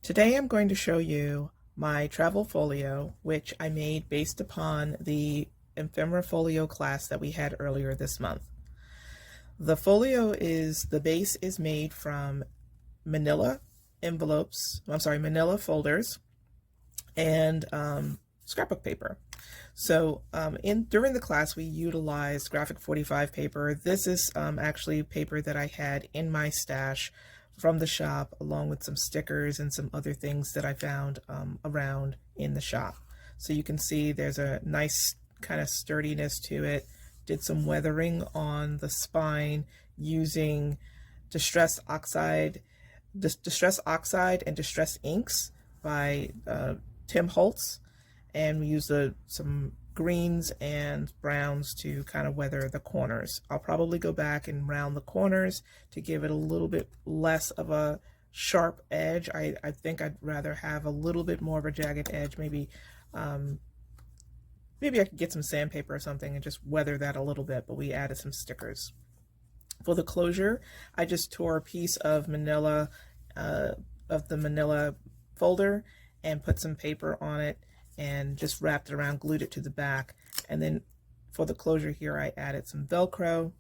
Today I'm going to show you my travel folio, which I made based upon the ephemera folio class that we had earlier this month. The folio the base is made from manila manila folders and scrapbook paper. So during the class we utilized graphic 45 paper. This is actually paper that I had in my stash from the shop, along with some stickers and some other things that I found around in the shop. So you can see there's a nice kind of sturdiness to it. Did some weathering on the spine using distress oxide and distress inks by Tim Holtz, and we used some greens and browns to kind of weather the corners. I'll probably go back and round the corners to give it a little bit less of a sharp edge. I think I'd rather have a little bit more of a jagged edge. Maybe I could get some sandpaper or something and just weather that a little bit, but we added some stickers. For the closure, I just tore a piece of the manila folder and put some paper on it and just wrapped it around, glued it to the back. And then for the closure here, I added some Velcro,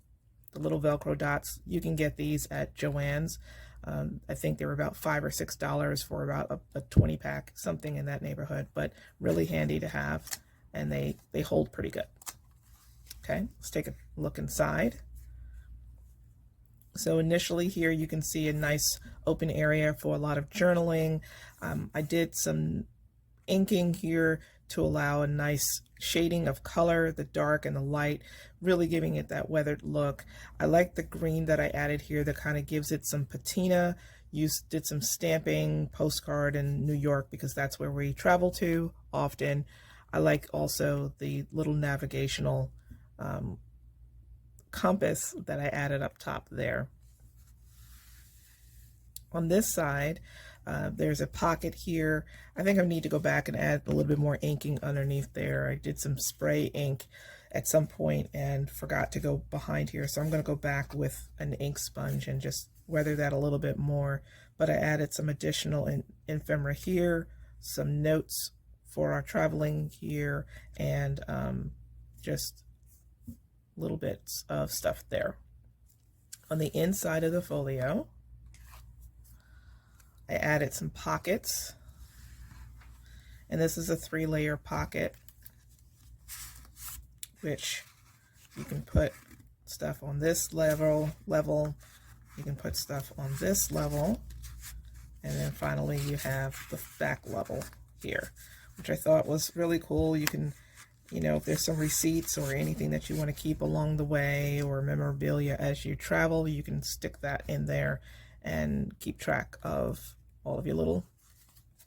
the little Velcro dots. You can get these at Joann's. I think they were about $5 or $6 for about a 20 pack, something in that neighborhood, but really handy to have, and they hold pretty good. Okay, let's take a look inside. So initially here you can see a nice open area for a lot of journaling. I did some inking here to allow a nice shading of color, the dark and the light, really giving it that weathered look. I like the green that I added here that kind of gives it some patina. Did some stamping, postcard in New York because that's where we travel to often. I like also the little navigational compass that I added up top there. On this side, there's a pocket here. I think I need to go back and add a little bit more inking underneath there. I did some spray ink at some point and forgot to go behind here, so I'm going to go back with an ink sponge and just weather that a little bit more. But I added some additional ephemera here, some notes for our traveling here, and just little bits of stuff there. On the inside of the folio, I added some pockets, and this is a 3-layer pocket, which you can put stuff on this level, you can put stuff on this level, and then finally you have the back level here, which I thought was really cool. You can, if there's some receipts or anything that you want to keep along the way or memorabilia as you travel, you can stick that in there and keep track of all of your little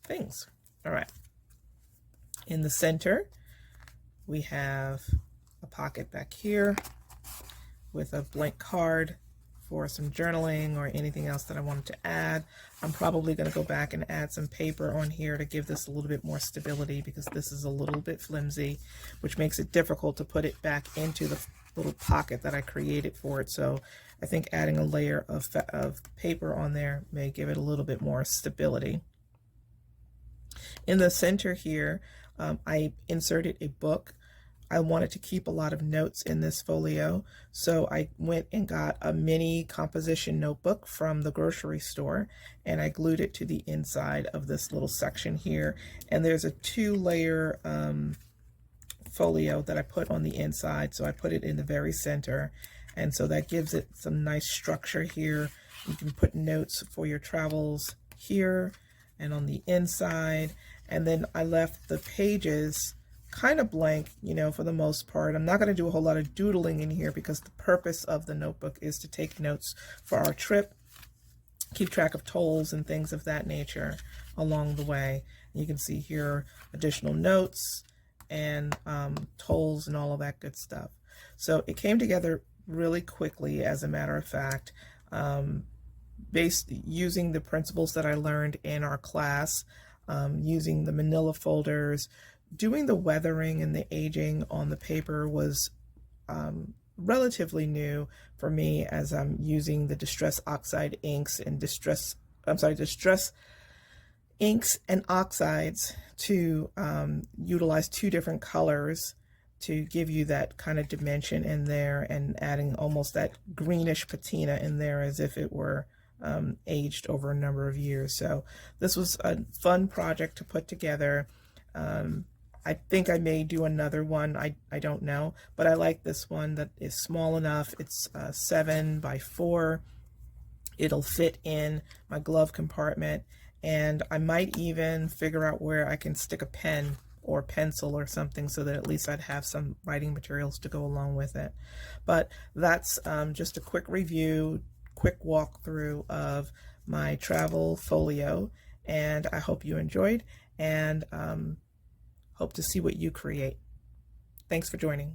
things. All right. In the center, we have a pocket back here with a blank card for some journaling or anything else that I wanted to add. I'm probably going to go back and add some paper on here to give this a little bit more stability because this is a little bit flimsy, which makes it difficult to put it back into the little pocket that I created for it. So I think adding a layer of paper on there may give it a little bit more stability. In the center here, I inserted a book. I wanted to keep a lot of notes in this folio, so I went and got a mini composition notebook from the grocery store, and I glued it to the inside of this little section here. And there's a 2-layer folio that I put on the inside, so I put it in the very center, and so that gives it some nice structure here. You can put notes for your travels here and on the inside, and then I left the pages kind of blank, for the most part. I'm not going to do a whole lot of doodling in here because the purpose of the notebook is to take notes for our trip, keep track of tolls and things of that nature along the way. You can see here additional notes and tolls and all of that good stuff. So it came together really quickly, as a matter of fact, using the principles that I learned in our class, using the manila folders. Doing the weathering and the aging on the paper was relatively new for me, as I'm using the distress oxide inks and distress inks and oxides to utilize two different colors to give you that kind of dimension in there, and adding almost that greenish patina in there as if it were aged over a number of years. So this was a fun project to put together. I think I may do another one. I don't know, but I like this one that is small enough. It's 7 by 4. It'll fit in my glove compartment, and I might even figure out where I can stick a pen or pencil or something, so that at least I'd have some writing materials to go along with it. But that's just a quick review, quick walkthrough of my travel folio, and I hope you enjoyed, and hope to see what you create. Thanks for joining.